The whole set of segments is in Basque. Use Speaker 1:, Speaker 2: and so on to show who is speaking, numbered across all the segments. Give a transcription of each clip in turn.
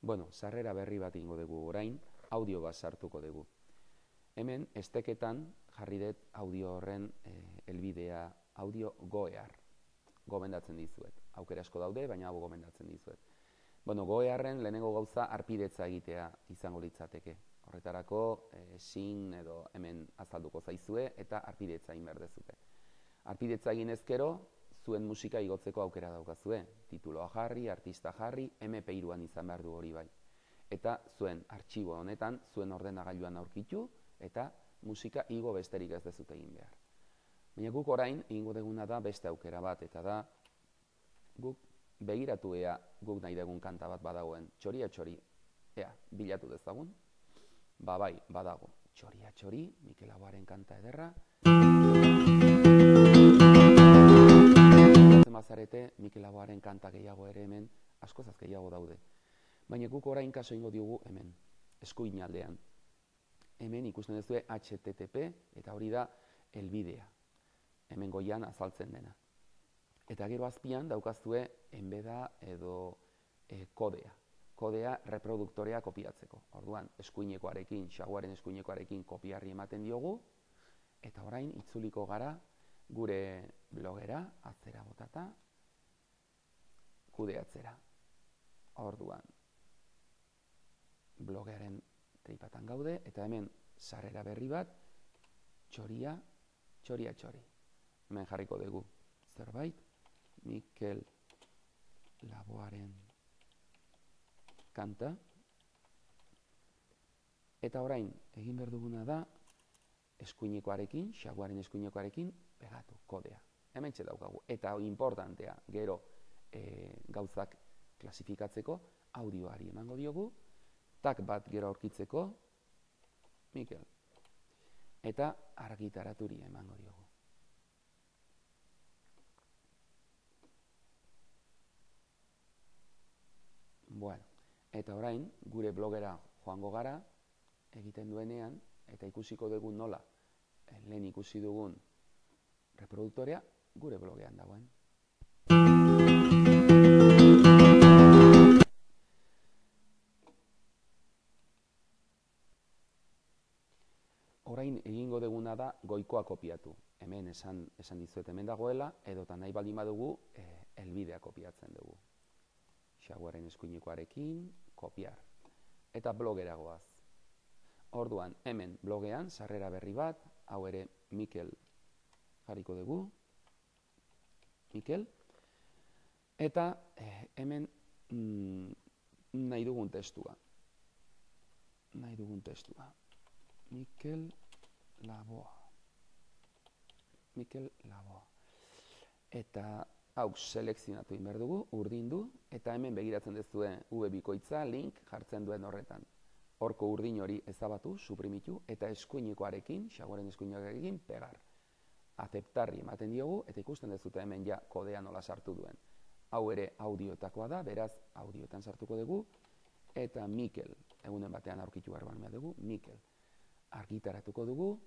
Speaker 1: Bueno, sarrera berri bat ingo dugu orain, audio bat sartuko dugu. Hemen, esteketan jarri dut audio horren helbidea audio goear. Gomendatzen dizuet. Aukera asko daude, baina hau gomendatzen dizuet. Bueno, goearren lehenengo gauza arpidetza egitea izango litzateke. Horretarako, sin edo hemen azalduko zaizue eta arpidetza egin behar dezute. Arpidetza egin ezkero, zuen musika igotzeko aukera daukazue. Tituloa jarri, artista jarri, MP3an izan behar du hori bai. Eta zuen artxibo honetan, zuen ordenagailuan aurkitu, eta musika igo besterik ez dezute egin behar. Baina guk orain, egingo deguna da beste aukera bat, eta da, guk begiratu ea guk nahi dugun kanta bat badagoen. Txoria txori, ea, bilatu dezagun. Ba bai, badago. Txoria txori, Mikel Laboaren kanta ederra. Mazarete, Mikel Laboaren kanta gehiago ere hemen, askozaz gehiago daude. Baina guk orain kaso ingo diogu hemen, eskuin aldean. Hemen ikusten duzue HTTP, eta hori da helbidea. Hemen goian azaltzen dena. Eta gero azpian daukazue enbeda edo kodea. Kodea reproduktorea kopiatzeko. Orduan, eskuinekoarekin, Jaguaren eskuinekoarekin kopiarri ematen diogu, eta orain itzuliko gara gure blogera, atzera botata, kudeatzera. Orduan, blogearen tripatan gaude, eta hemen sarrera berri bat, txoria txori. Hemen jarriko dugu zerbait, Mikel Laboaren kanta. Eta orain, egin behar duguna da, eskuinekoarekin, Jaguaren eskuinekoarekin, pegatu, kodea. Hemen daukagu. Eta importantea, gero gauzak klasifikatzeko, audioari emango diogu, tag bat gero aurkitzeko, Mikel. Eta argitaraturi emango diogu. Bueno, eta orain, gure blogera joango gara, egiten duenean, eta ikusiko dugu nola, lehen ikusi dugun reproduktorea, gure blogean dagoen. Orain egingo duguna da goikoa kopiatu. Hemen esan dizuet hemen dagoela, edota nahi baldin badugu helbidea kopiatzen dugu. Jaguaren eskuinekoarekin, kopiar. Eta blogera goaz. Orduan, hemen blogean, sarrera berri bat, hau ere Mikel jarriko dugu. Mikel. Eta hemen nahi dugun testua. Mikel Laboa. Eta hau selekzionatu egin behar dugu, urdindu, eta hemen begiratzen duzue bikoitza, link jartzen duen horretan. Horko urdin hori ezabatu, suprimitu, eta eskuinekoarekin, Jaguaren eskuinekoarekin, pegar. Aceptarri ematen diogu, eta ikusten duzute hemen ja kodea nola sartu duen. Hau ere audioetakoa da, beraz audioetan sartuko dugu, eta Mikel, egunen batean aurkitu garban dugu, Mikel. Argitaratuko dugu,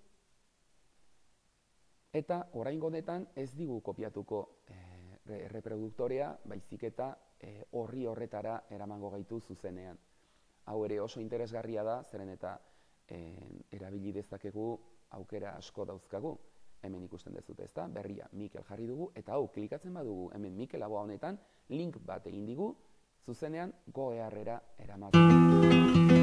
Speaker 1: eta oraingo honetan ez digu kopiatuko reproduktorea, baizik eta horri horretara eramango gaitu zuzenean. Hau ere oso interesgarria da, zeren eta erabili dezakegu aukera asko dauzkagu. Hemen ikusten dezute, ezta? Berria Mikel jarri dugu, eta hau klikatzen badugu, hemen Mikel Laboa honetan, link bat egin digu, zuzenean goearrera eramaten.